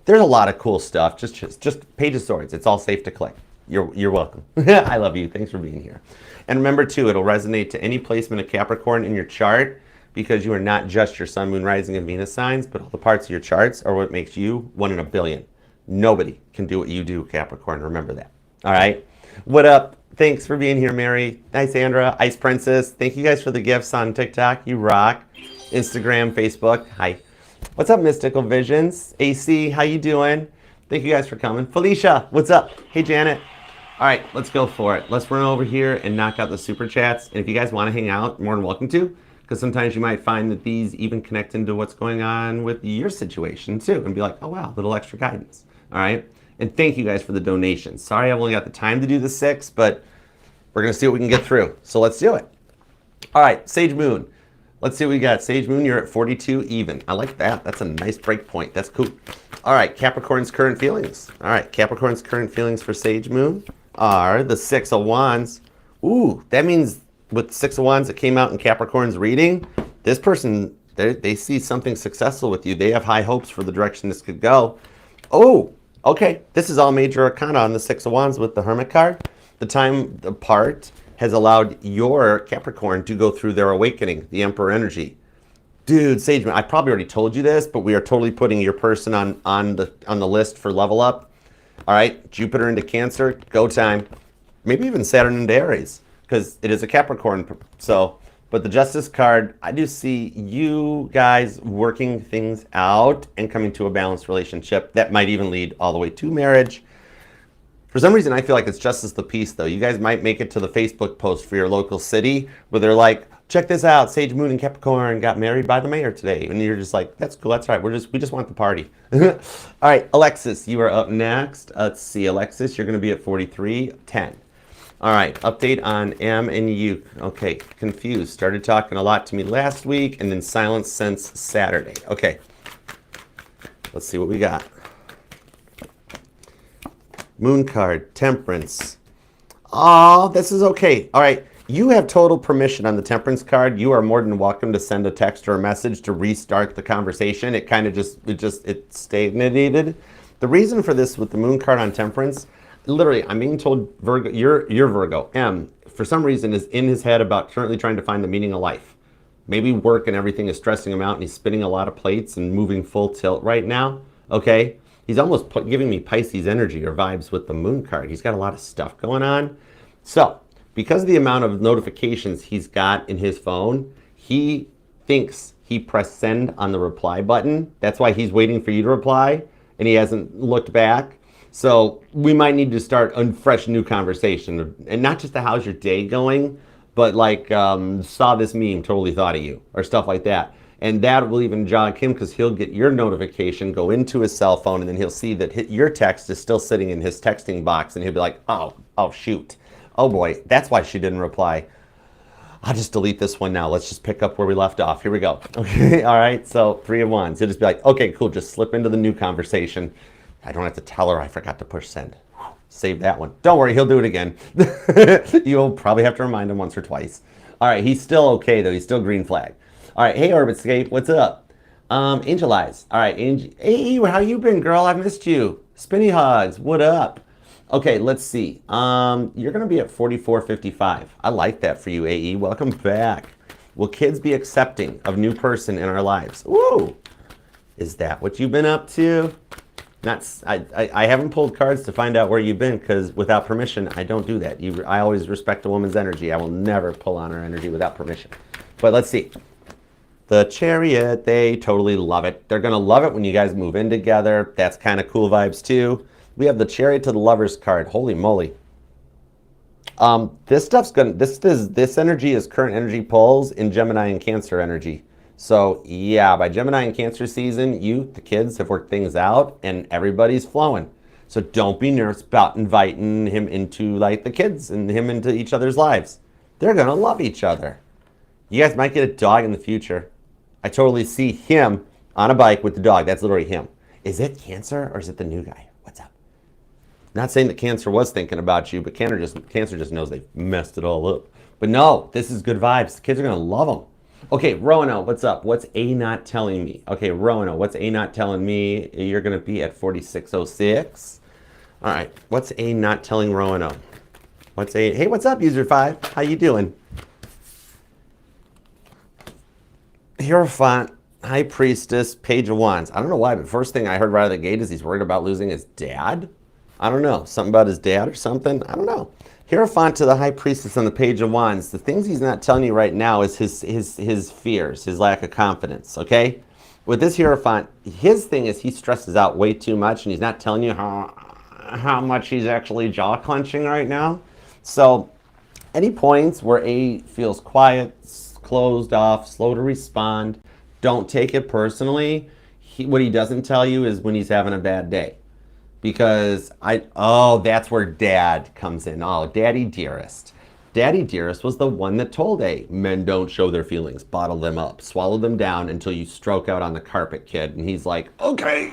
There's a lot of cool stuff. Just Page of Swords. It's all safe to click. You're welcome. I love you. Thanks for being here. And remember, too, it'll resonate to any placement of Capricorn in your chart, because you are not just your Sun, Moon, Rising, and Venus signs, but all the parts of your charts are what makes you 1 in a billion. Nobody can do what you do, Capricorn. Remember that. All right? What up? Thanks for being here, Mary. Hi, Sandra. Ice Princess. Thank you guys for the gifts on TikTok. You rock. Instagram, Facebook. Hi. What's up, Mystical Visions? AC, how you doing? Thank you guys for coming. Felicia, what's up? Hey, Janet. All right, let's go for it. Let's run over here and knock out the super chats. And if you guys want to hang out, more than welcome to, because sometimes you might find that these even connect into what's going on with your situation, too, and be like, oh, wow, a little extra guidance. All right? And thank you guys for the donations. Sorry I've only got the time to do the 6, but we're going to see what we can get through. So let's do it. All right, Sage Moon. Let's see what we got. Sage Moon, you're at 42 even. I like that. That's a nice break point. That's cool. All right, Capricorn's current feelings. All right, Capricorn's current feelings for Sage Moon are the 6 of Wands. Ooh, that means with 6 of Wands that came out in Capricorn's reading, this person, they see something successful with you. They have high hopes for the direction this could go. Oh, okay. This is all major arcana on the 6 of Wands with the Hermit card. The time apart has allowed your Capricorn to go through their awakening, the Emperor energy. Dude, Sage Moon, I probably already told you this, but we are totally putting your person on the list for level up. All right, Jupiter into Cancer, go time. Maybe even Saturn into Aries, because it is a Capricorn. So, but the Justice card, I do see you guys working things out and coming to a balanced relationship that might even lead all the way to marriage. For some reason, I feel like it's Justice the Peace, though. You guys might make it to the Facebook post for your local city where they're like, check this out, Sage Moon and Capricorn got married by the mayor today. And you're just like, that's cool, that's right, we just want the party. All right, Alexis, you are up next. Let's see, Alexis, you're gonna be at 43:10. All right, update on M and U. Okay, confused. Started talking a lot to me last week and then silence since Saturday. Okay, let's see what we got. Moon card, Temperance. Oh, this is okay. All right, you have total permission on the Temperance card. You are more than welcome to send a text or a message to restart the conversation. It kind of it stagnated. The reason for this with the Moon card on Temperance, literally, I'm being told Virgo, you're Virgo. M, for some reason, is in his head about currently trying to find the meaning of life. Maybe work and everything is stressing him out and he's spinning a lot of plates and moving full tilt right now, okay? He's almost giving me Pisces energy or vibes with the Moon card. He's got a lot of stuff going on. So, because of the amount of notifications he's got in his phone, he thinks he pressed send on the reply button. That's why he's waiting for you to reply, and he hasn't looked back. So we might need to start a fresh new conversation. And not just the how's your day going, but like saw this meme, totally thought of you, or stuff like that. And that will even jog him because he'll get your notification, go into his cell phone, and then he'll see that your text is still sitting in his texting box, and he'll be like, oh shoot. Oh boy, that's why she didn't reply. I'll just delete this one now. Let's just pick up where we left off. Here we go. Okay, all right, so 3 of Wands. He'll just be like, okay, cool, just slip into the new conversation. I don't have to tell her I forgot to push send. save that one. Don't worry, he'll do it again. You'll probably have to remind him once or twice. All right, he's still okay, though. He's still green flag. All right, hey, Orbitscape, what's up? Angel Eyes. All right, hey, how you been, girl? I've missed you. Spinny Hogs, what up? Okay, let's see. You're going to be at 4455. I like that for you, AE. Welcome back. Will kids be accepting of new person in our lives? Woo! Is that what you've been up to? I haven't pulled cards to find out where you've been because without permission, I don't do that. I always respect a woman's energy. I will never pull on her energy without permission. But let's see. The Chariot, they totally love it. They're going to love it when you guys move in together. That's kind of cool vibes too. We have the Chariot to the Lovers card. Holy moly. This stuff's this energy is current energy poles in Gemini and Cancer energy. So yeah, by Gemini and Cancer season, the kids have worked things out and everybody's flowing. So don't be nervous about inviting him into like the kids and him into each other's lives. They're going to love each other. You guys might get a dog in the future. I totally see him on a bike with the dog. That's literally him. Is it Cancer or is it the new guy? What's up? Not saying that Cancer was thinking about you, but Cancer just knows they've messed it all up. But no, this is good vibes. The kids are going to love them. Okay, Roano, what's up? What's A not telling me? Okay, Roano, what's A not telling me? You're going to be at 4606. All right, what's A not telling Roano? What's A? Hey, what's up, User 5? How you doing? Hierophant, High Priestess, Page of Wands. I don't know why, but first thing I heard right out of the gate is he's worried about losing his dad. I don't know. Something about his dad or something. I don't know. Hierophant to the High Priestess on the Page of Wands. The things he's not telling you right now is his fears, his lack of confidence, okay? With this Hierophant, his thing is he stresses out way too much and he's not telling you how much he's actually jaw clenching right now. So any points where A feels quiet, closed off, slow to respond, don't take it personally. What he doesn't tell you is when he's having a bad day. Because that's where Dad comes in. Oh, Daddy Dearest. Daddy Dearest was the one that told A, men don't show their feelings, bottle them up, swallow them down until you stroke out on the carpet, kid. And he's like, okay.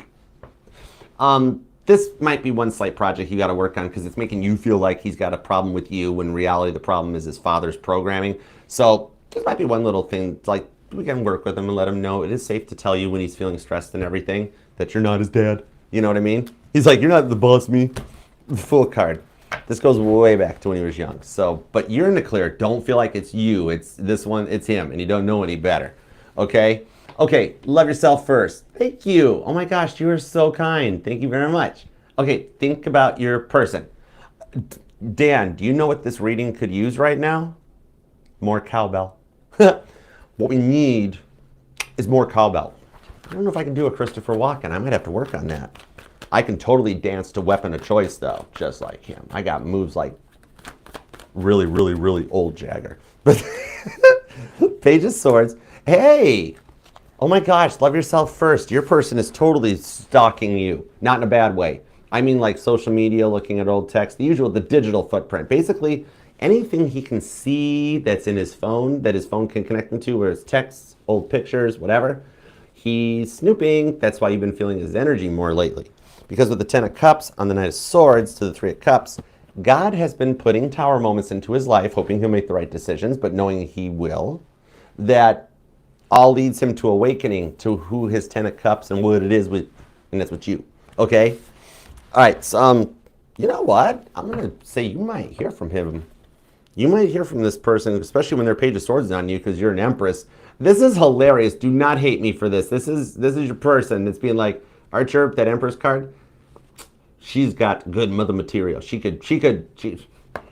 This might be one slight project you got to work on because it's making you feel like he's got a problem with you when in reality the problem is his father's programming. So this might be one little thing, like we can work with him and let him know it is safe to tell you when he's feeling stressed and everything that you're not his dad. You know what I mean? He's like, you're not the boss, me. Full card. This goes way back to when he was young. So, but you're in the clear. Don't feel like it's you. It's this one. It's him, and you don't know any better. Okay? Okay, love yourself first. Thank you. Oh my gosh, you are so kind. Thank you very much. Okay, think about your person. Dan, do you know what this reading could use right now? More cowbell. What we need is more cowbell. I don't know if I can do a Christopher Walken. I might have to work on that. I can totally dance to Weapon of Choice, though, just like him. I got moves like really, really, really old Jagger. Page of Swords. Hey! Oh my gosh, love yourself first. Your person is totally stalking you. Not in a bad way. I mean like social media, looking at old text, the usual, the digital footprint. Basically, anything he can see that's in his phone, that his phone can connect him to, where it's texts, old pictures, whatever, he's snooping. That's why you've been feeling his energy more lately. Because with the Ten of Cups on the Knight of Swords to the Three of Cups, God has been putting tower moments into his life, hoping he'll make the right decisions, but knowing he will, that all leads him to awakening to who his Ten of Cups and what it is with, and that's with you. Okay? All right, so, you know what? I'm going to say you might hear from him. You might hear from this person, especially when their Page of Swords is on you because you're an Empress. This is hilarious. Do not hate me for this. This is your person that's being like, Archer, that Empress card, she's got good mother material. She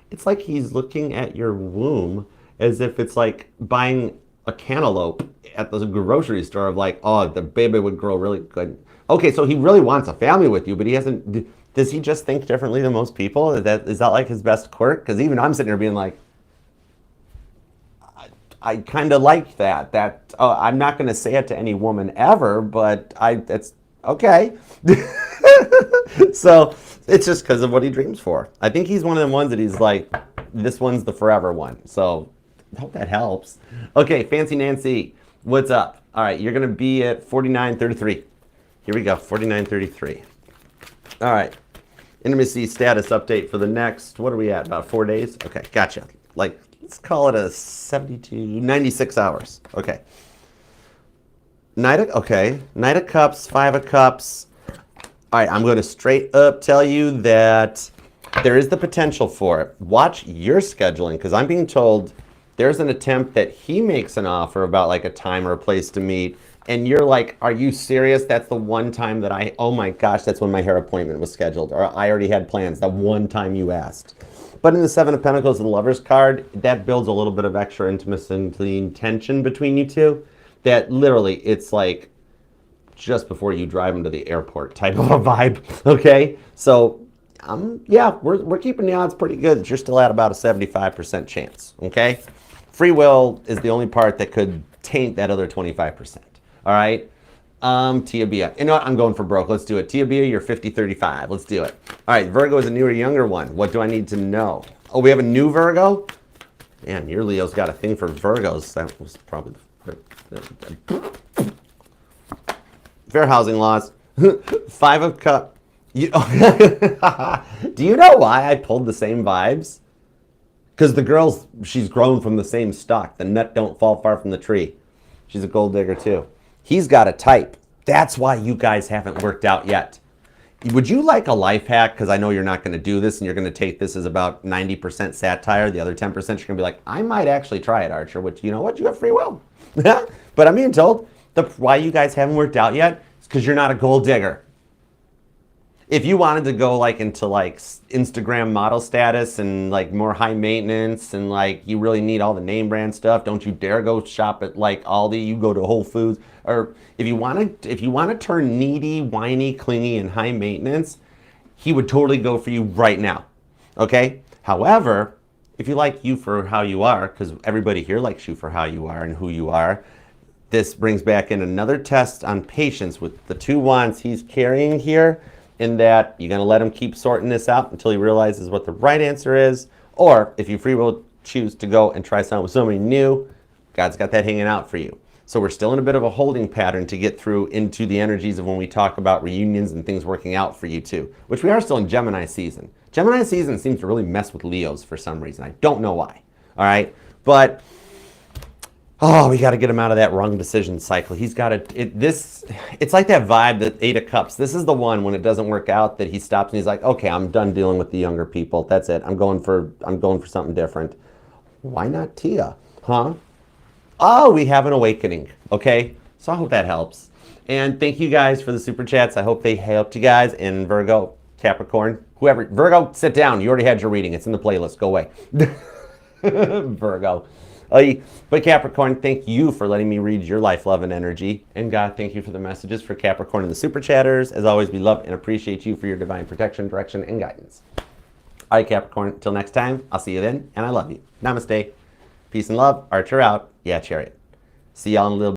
it's like he's looking at your womb as if it's like buying a cantaloupe at the grocery store of like, oh, the baby would grow really good. Okay, so he really wants a family with you, but he hasn't, does he just think differently than most people? Is that like his best quirk? Because even I'm sitting here being like, I kind of like that. I'm not going to say it to any woman ever, but that's okay. So it's just because of what he dreams for. I think he's one of them ones that he's like, this one's the forever one. So I hope that helps. Okay, Fancy Nancy, what's up? All right, you're going to be at 4933. Here we go, 4933. All right. Intimacy status update for the next, what are we at, about 4 days? Okay, gotcha. Like, let's call it a 72, 96 hours. Okay. Knight of Cups, Five of Cups. All right, I'm going to straight up tell you that there is the potential for it. Watch your scheduling, because I'm being told there's an attempt that he makes an offer about like a time or a place to meet, and you're like, are you serious? That's the one time that oh my gosh, that's when my hair appointment was scheduled, or I already had plans, that one time you asked. But in the Seven of Pentacles and the Lover's card, that builds a little bit of extra intimacy and tension between you two, that literally it's like just before you drive them to the airport type of a vibe, okay? So, yeah, we're keeping the odds pretty good that you're still at about a 75% chance, okay? Free will is the only part that could taint that other 25%, all right? Tia Bia. You know what? I'm going for broke. Let's do it. Tia Bia, you're 50-35. Let's do it. All right, Virgo is a newer, younger one. What do I need to know? Oh, we have a new Virgo? Man, your Leo's got a thing for Virgos. That was probably... Fair housing laws. Five of Cups. Do you know why I pulled the same vibes? Because the girl's, she's grown from the same stock. The nut don't fall far from the tree. She's a gold digger too. He's got a type. That's why you guys haven't worked out yet. Would you like a life hack? Because I know you're not going to do this and you're going to take this as about 90% satire. The other 10% you're going to be like, I might actually try it, Archer, which, you know what? You have free will. But I'm being told why you guys haven't worked out yet is because you're not a gold digger. If you wanted to go like into like Instagram model status and like more high maintenance and like you really need all the name brand stuff, don't you dare go shop at like Aldi. You go to Whole Foods. Or if you want to turn needy, whiny, clingy, and high maintenance, he would totally go for you right now. Okay. However, if you like you for how you are, because everybody here likes you for how you are and who you are, this brings back in another test on patience with the two wands he's carrying here. In that you're going to let him keep sorting this out until he realizes what the right answer is. Or if you free will choose to go and try something with somebody new, God's got that hanging out for you. So we're still in a bit of a holding pattern to get through into the energies of when we talk about reunions and things working out for you too, which we are still in Gemini season. Gemini season seems to really mess with Leos for some reason. I don't know why. All right. But oh, we got to get him out of that wrong decision cycle. He's got to, it's like that vibe, that Eight of Cups. This is the one when it doesn't work out that he stops and he's like, okay, I'm done dealing with the younger people. That's it. I'm going for something different. Why not Tia? Huh? Oh, we have an awakening. Okay. So I hope that helps. And thank you guys for the super chats. I hope they helped you guys. And Virgo, Capricorn, whoever, Virgo, sit down. You already had your reading. It's in the playlist. Go away. Virgo. But Capricorn, thank you for letting me read your life, love, and energy. And God, thank you for the messages for Capricorn and the super chatters. As always, we love and appreciate you for your divine protection, direction, and guidance. All right, Capricorn, until next time, I'll see you then, and I love you. Namaste. Peace and love. Archer out. Yeah, Chariot. See y'all in a little bit.